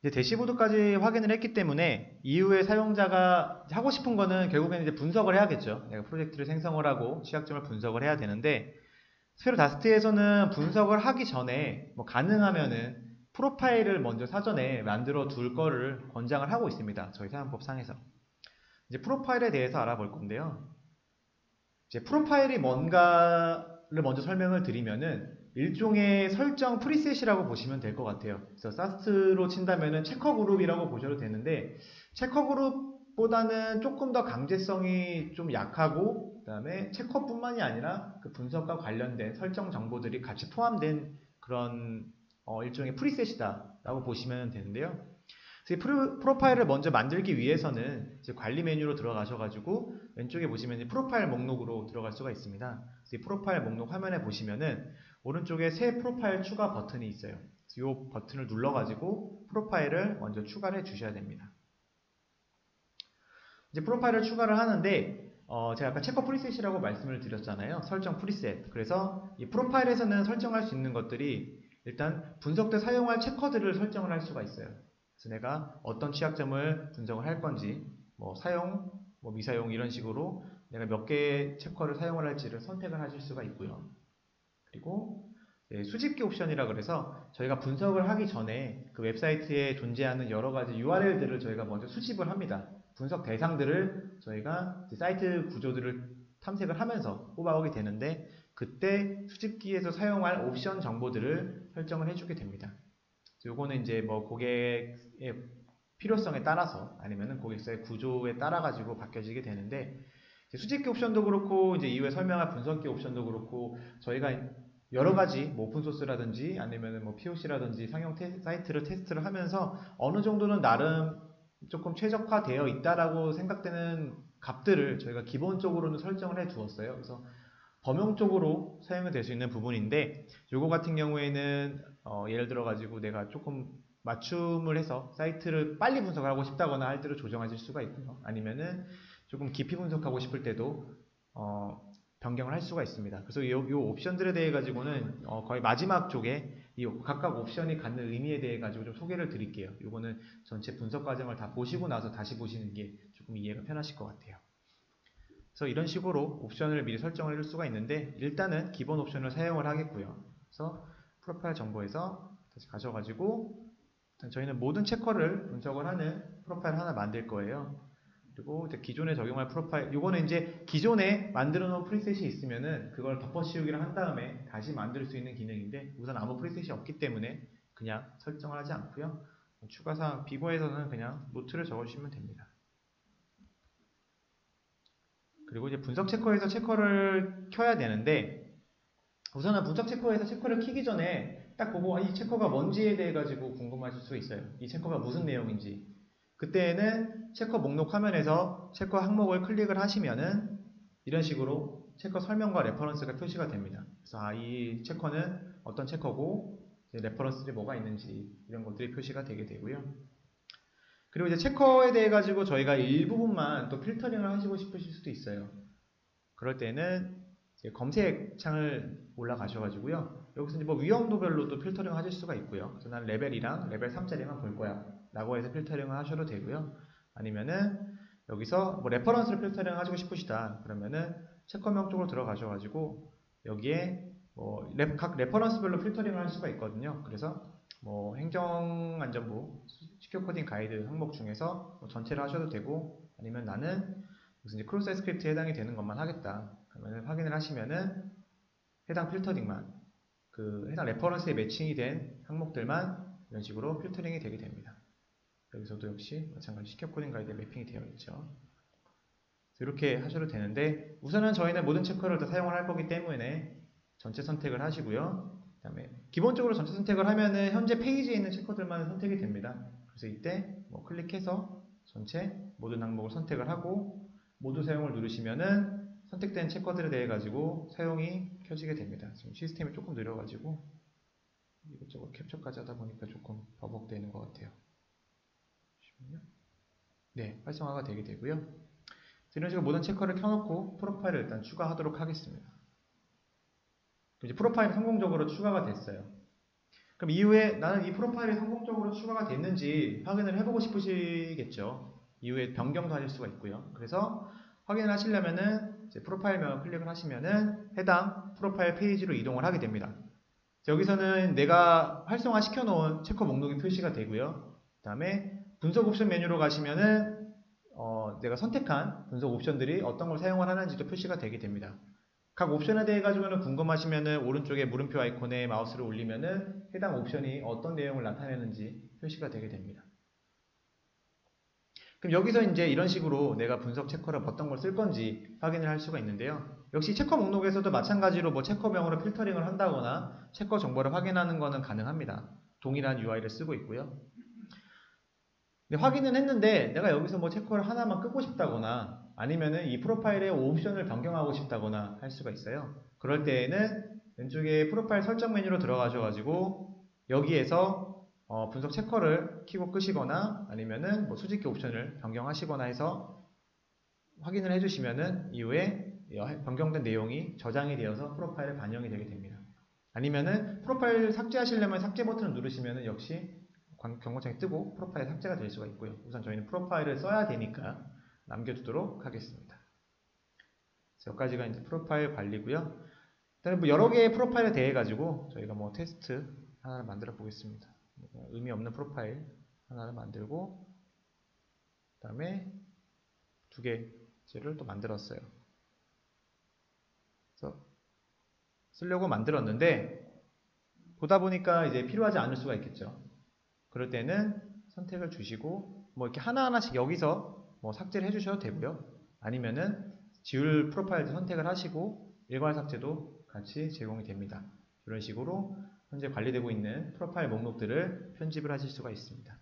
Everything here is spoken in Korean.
이제 대시보드까지 확인을 했기 때문에 이후에 사용자가 하고 싶은 거는 결국에는 이제 분석을 해야겠죠. 내가 프로젝트를 생성을 하고 취약점을 분석을 해야 되는데, 스페로 다스트에서는 분석을 하기 전에 뭐 가능하면은 프로파일을 먼저 사전에 만들어 둘 거를 권장을 하고 있습니다. 저희 사용법상에서. 이제 프로파일에 대해서 알아볼 건데요. 이제 프로파일이 뭔가를 먼저 설명을 드리면은 일종의 설정 프리셋이라고 보시면 될 것 같아요. 그래서 사스트로 친다면은 체커 그룹이라고 보셔도 되는데, 체커 그룹보다는 조금 더 강제성이 좀 약하고, 그 다음에 체커뿐만이 아니라 그 분석과 관련된 설정 정보들이 같이 포함된 그런 일종의 프리셋이다 라고 보시면 되는데요. 프로파일을 먼저 만들기 위해서는 이제 관리 메뉴로 들어가셔가지고 왼쪽에 보시면 프로파일 목록으로 들어갈 수가 있습니다. 이 프로파일 목록 화면에 보시면은 오른쪽에 새 프로파일 추가 버튼이 있어요. 이 버튼을 눌러가지고 프로파일을 먼저 추가를 해 주셔야 됩니다. 이제 프로파일을 추가를 하는데 제가 아까 체커 프리셋이라고 말씀을 드렸잖아요. 설정 프리셋. 그래서 이 프로파일에서는 설정할 수 있는 것들이 일단 분석 때 사용할 체커들을 설정을 할 수가 있어요. 그래서 내가 어떤 취약점을 분석을 할 건지, 뭐 사용, 뭐 미사용 이런 식으로 내가 몇 개의 체커를 사용을 할지를 선택을 하실 수가 있고요. 그리고 수집기 옵션이라 그래서 저희가 분석을 하기 전에 그 웹사이트에 존재하는 여러 가지 URL들을 저희가 먼저 수집을 합니다. 분석 대상들을 저희가 사이트 구조들을 탐색을 하면서 뽑아오게 되는데, 그때 수집기에서 사용할 옵션 정보들을 설정을 해주게 됩니다. 요거는 이제 뭐 고객의 필요성에 따라서 아니면은 고객사의 구조에 따라 가지고 바뀌어지게 되는데, 수집기 옵션도 그렇고 이제 이후에 설명할 분석기 옵션도 그렇고 저희가 여러 가지 뭐 오픈소스라든지 아니면은 뭐 POC라든지 상용 사이트를 테스트를 하면서 어느 정도는 나름 조금 최적화되어 있다라고 생각되는 값들을 저희가 기본적으로는 설정을 해 두었어요. 그래서 범용적으로 사용이 될 수 있는 부분인데, 요거 같은 경우에는 예를 들어 가지고 내가 조금 맞춤을 해서 사이트를 빨리 분석하고 싶다거나 할 때로 조정하실 수가 있고요. 아니면은 조금 깊이 분석하고 싶을 때도 변경을 할 수가 있습니다. 그래서 이 옵션들에 대해 가지고는 거의 마지막 쪽에 이 각각 옵션이 갖는 의미에 대해 가지고 좀 소개를 드릴게요. 요거는 전체 분석 과정을 다 보시고 나서 다시 보시는 게 조금 이해가 편하실 것 같아요. 그래서 이런 식으로 옵션을 미리 설정을 해줄 수가 있는데, 일단은 기본 옵션을 사용을 하겠고요. 그래서 프로파일 정보에서 다시 가셔가지고 저희는 모든 체커를 분석을 하는 프로파일 하나 만들 거예요. 그리고 이제 기존에 적용할 프로파일, 요거는 이제 기존에 만들어 놓은 프리셋이 있으면은 그걸 덮어 씌우기를 한 다음에 다시 만들 수 있는 기능인데, 우선 아무 프리셋이 없기 때문에 그냥 설정을 하지 않고요. 추가사항 비거에서는 그냥 노트를 적어주시면 됩니다. 그리고 이제 분석 체커에서 체커를 켜야 되는데, 우선은 분석 체커에서 체커를 키기 전에 딱 보고 이 체커가 뭔지에 대해 가지고 궁금하실 수 있어요. 이 체커가 무슨 내용인지. 그때는 체커 목록 화면에서 체커 항목을 클릭을 하시면은 이런 식으로 체커 설명과 레퍼런스가 표시가 됩니다. 그래서 이 체커는 어떤 체커고 레퍼런스들이 뭐가 있는지 이런 것들이 표시가 되게 되고요. 그리고 이제 체커에 대해 가지고 저희가 일부분만 또 필터링을 하시고 싶으실 수도 있어요. 그럴 때는 이제 검색 창을 올라가셔가지고요. 여기서 이제 뭐 위험도별로 또 필터링 하실 수가 있고요. 그래서 난 레벨이랑 레벨 3짜리만 볼 거야 라고 해서 필터링을 하셔도 되고요. 아니면은 여기서 뭐 레퍼런스를 필터링 하시고 싶으시다 그러면은 체커명 쪽으로 들어가셔가지고 여기에 뭐 각 레퍼런스별로 필터링을 할 수가 있거든요. 그래서 뭐 행정안전부 시큐어 코딩 가이드 항목 중에서 뭐 전체를 하셔도 되고, 아니면 나는 무슨 이제 크로스 스크립트에 해당이 되는 것만 하겠다 그러면 확인을 하시면은 해당 필터링만, 그 해당 레퍼런스에 매칭이 된 항목들만 이런 식으로 필터링이 되게 됩니다. 여기서도 역시 마찬가지 시큐어 코딩 가이드에 매핑이 되어 있죠. 이렇게 하셔도 되는데, 우선은 저희는 모든 체커를 다 사용을 할 거기 때문에 전체 선택을 하시고요. 그 다음에 기본적으로 전체 선택을 하면은 현재 페이지에 있는 체커들만 선택이 됩니다. 그래서 이때 뭐 클릭해서 전체 모든 항목을 선택을 하고 모두 사용을 누르시면은 선택된 체커들에 대해 가지고 사용이 켜지게 됩니다. 지금 시스템이 조금 느려가지고 이것저것 캡처까지 하다 보니까 조금 버벅대는 것 같아요. 네, 활성화가 되게 되고요. 이런 식으로 모든 체커를 켜놓고 프로파일을 일단 추가하도록 하겠습니다. 이제 프로파일이 성공적으로 추가가 됐어요. 그럼 이후에 나는 이 프로파일이 성공적으로 추가가 됐는지 확인을 해보고 싶으시겠죠. 이후에 변경도 하실 수가 있고요. 그래서 확인을 하시려면은 이제 프로파일명을 클릭을 하시면은 해당 프로파일 페이지로 이동을 하게 됩니다. 여기서는 내가 활성화 시켜놓은 체커 목록이 표시가 되고요. 그 다음에 분석 옵션 메뉴로 가시면은 내가 선택한 분석 옵션들이 어떤 걸 사용을 하는지도 표시가 되게 됩니다. 각 옵션에 대해 가지고는 궁금하시면은 오른쪽에 물음표 아이콘에 마우스를 올리면은 해당 옵션이 어떤 내용을 나타내는지 표시가 되게 됩니다. 그럼 여기서 이제 이런 식으로 내가 분석 체커를 어떤 걸 쓸 건지 확인을 할 수가 있는데요. 역시 체커 목록에서도 마찬가지로 뭐 체커명으로 필터링을 한다거나 체커 정보를 확인하는 거는 가능합니다. 동일한 UI를 쓰고 있고요. 근데 확인은 했는데 내가 여기서 뭐 체커를 하나만 끄고 싶다거나 아니면은 이 프로파일의 옵션을 변경하고 싶다거나 할 수가 있어요. 그럴 때에는 왼쪽에 프로파일 설정 메뉴로 들어가셔가지고 여기에서 분석 체커를 켜고 끄시거나 아니면은 뭐 수직기 옵션을 변경하시거나 해서 확인을 해주시면은 이후에 변경된 내용이 저장이 되어서 프로파일에 반영이 되게 됩니다. 아니면은 프로파일 삭제하시려면 삭제 버튼을 누르시면은 역시 경고창이 뜨고 프로파일 삭제가 될 수가 있고요. 우선 저희는 프로파일을 써야 되니까 남겨두도록 하겠습니다. 여기까지가 이제 프로파일 관리고요. 일단 뭐 여러 개의 프로파일에 대해 가지고 저희가 뭐 테스트 하나를 만들어 보겠습니다. 의미 없는 프로파일 하나를 만들고 그 다음에 두 개째를 또 만들었어요. 그래서 쓰려고 만들었는데 보다 보니까 이제 필요하지 않을 수가 있겠죠. 그럴 때는 선택을 주시고 뭐 이렇게 하나하나씩 여기서 뭐 삭제를 해주셔도 되고요. 아니면은 지울 프로파일도 선택을 하시고 일괄 삭제도 같이 제공이 됩니다. 이런 식으로 현재 관리되고 있는 프로파일 목록들을 편집을 하실 수가 있습니다.